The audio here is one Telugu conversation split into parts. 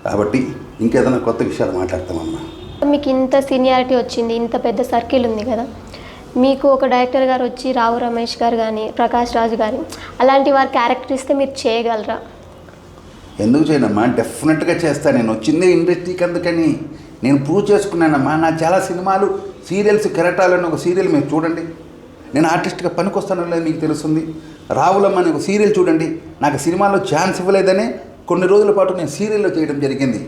కాబట్టి ఇంకేదైనా కొత్త విషయాలు మాట్లాడతామమ్మా. మీకు ఇంత సీనియారిటీ వచ్చింది, ఇంత పెద్ద సర్కిల్ ఉంది కదా, మీకు ఒక డైరెక్టర్ గారు వచ్చి రావు రమేష్ గారు కానీ ప్రకాష్ రాజు గారు అలాంటి వారి క్యారెక్టర్ ఇస్తే మీరు చేయగలరా? ఎందుకు చేయనమ్మా, డెఫినెట్గా చేస్తాను. నేను వచ్చిందే ఇండస్ట్రీకి, అందుకని నేను ప్రూవ్ చేసుకున్నానమ్మా. నా చాలా సినిమాలు, సీరియల్స్, కెరటాలని ఒక సీరియల్ మీరు చూడండి, నేను ఆర్టిస్ట్గా పనికొస్తానో లేదు మీకు తెలుస్తుంది. రావులమ్మ అని ఒక సీరియల్ చూడండి, నాకు సినిమాలో ఛాన్స్ ఇవ్వలేదనే కొన్ని రోజుల పాటు నేను సీరియల్లో చేయడం జరిగింది.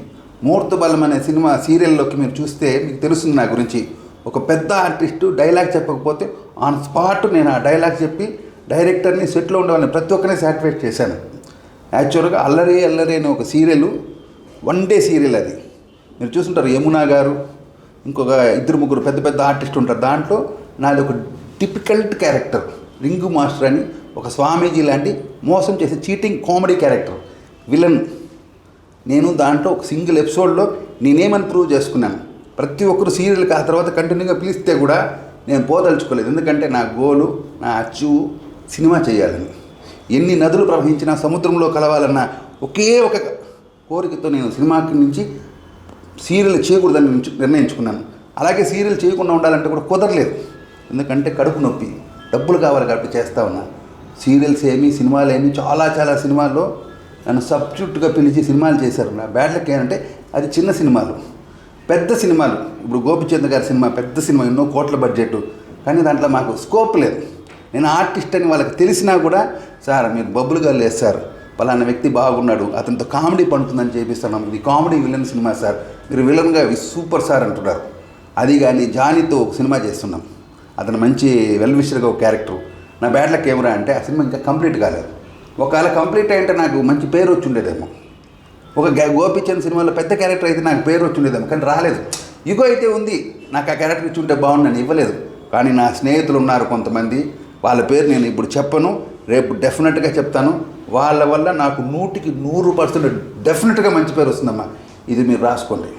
మూర్తబలం అనే సినిమా సీరియల్లోకి మీరు చూస్తే మీకు తెలుస్తుంది నా గురించి. ఒక పెద్ద ఆర్టిస్టు డైలాగ్ చెప్పకపోతే ఆన్ స్పాట్ నేను ఆ డైలాగ్ చెప్పి డైరెక్టర్ని, సెట్లో ఉండేవాళ్ళని ప్రతి ఒక్కరిని సాటిస్ఫై చేశాను. యాక్చువల్గా అల్లరి అల్లరి అనే ఒక సీరియల్, 1 డే సీరియల్ అది. మీరు చూస్తుంటారు, యమునా గారు ఇంకొక 2-3 పెద్ద పెద్ద ఆర్టిస్ట్ ఉంటారు. దాంట్లో నాది ఒక టిపికల్ క్యారెక్టర్, రింగు మాస్టర్ అని ఒక స్వామీజీ లాంటి మోసం చేసే చీటింగ్ కామెడీ క్యారెక్టర్, విలన్. నేను దాంట్లో ఒక సింగిల్ ఎపిసోడ్లో నేనేమని ప్రూవ్ చేసుకున్నాను. ప్రతి ఒక్కరు సీరియల్కి ఆ తర్వాత కంటిన్యూగా పిలిస్తే కూడా నేను పోదలుచుకోలేదు. ఎందుకంటే నా గోలు, నా అచ్చు సినిమా చేయాలని. ఎన్ని నదులు ప్రవహించినా సముద్రంలో కలవాలన్న ఒకే ఒక కోరికతో నేను సినిమాకి నుంచి సీరియల్ చేయకూడదని నిర్ణయించుకున్నాను. అలాగే సీరియల్ చేయకుండా ఉండాలంటే కూడా కుదరలేదు, ఎందుకంటే కడుపు నొప్పి, డబ్బులు కావాలి కాబట్టి చేస్తూ ఉన్నా. సీరియల్స్ ఏమి, సినిమాలు ఏమి, చాలా చాలా సినిమాల్లో నన్ను సబ్స్టిట్యూట్గా పిలిచి సినిమాలు చేశారు. నా బ్యాడ్ లక్ ఏంటంటే అది చిన్న సినిమాలు. పెద్ద సినిమాలు, ఇప్పుడు గోపిచంద్ గారి సినిమా పెద్ద సినిమా, ఎన్నో కోట్ల బడ్జెట్, కానీ దాంట్లో మాకు స్కోప్ లేదు. నేను ఆర్టిస్ట్ అని వాళ్ళకి తెలిసినా కూడా, సార్ మీరు బబ్బులుగా లేదు సార్, పలానా వ్యక్తి బాగున్నాడు, అతనితో కామెడీ పండుతుందని చేపిస్తున్నాం, ఇది కామెడీ విలన్ సినిమా సార్, మీరు విలన్గా సూపర్ సార్ అంటున్నారు. అది కానీ జానీతో ఒక సినిమా చేస్తున్నాం, అతను మంచి వెల్విషర్గా ఒక క్యారెక్టర్. నా బ్యాడ్ లక్ ఏమరా అంటే ఆ సినిమా ఇంకా కంప్లీట్ కాలేదు. ఒకవేళ కంప్లీట్ అయ్యంటే నాకు మంచి పేరు వచ్చి ఉండేదేమో. ఒక గోపిచంద్ సినిమాలో పెద్ద క్యారెక్టర్ అయితే నాకు పేరు వచ్చి ఉండేదేమో, కానీ రాలేదు. ఇగో అయితే ఉంది, నాకు ఆ క్యారెక్టర్ ఇచ్చి ఉంటే బాగుందని ఇవ్వలేదు. కానీ నా స్నేహితులు ఉన్నారు కొంతమంది, వాళ్ళ పేరు నేను ఇప్పుడు చెప్పను, రేపు డెఫినెట్గా చెప్తాను. వాళ్ళ వల్ల నాకు 100% డెఫినెట్గా మంచి పేరు వస్తుందమ్మా. ఇది మీరు రాసుకోండి.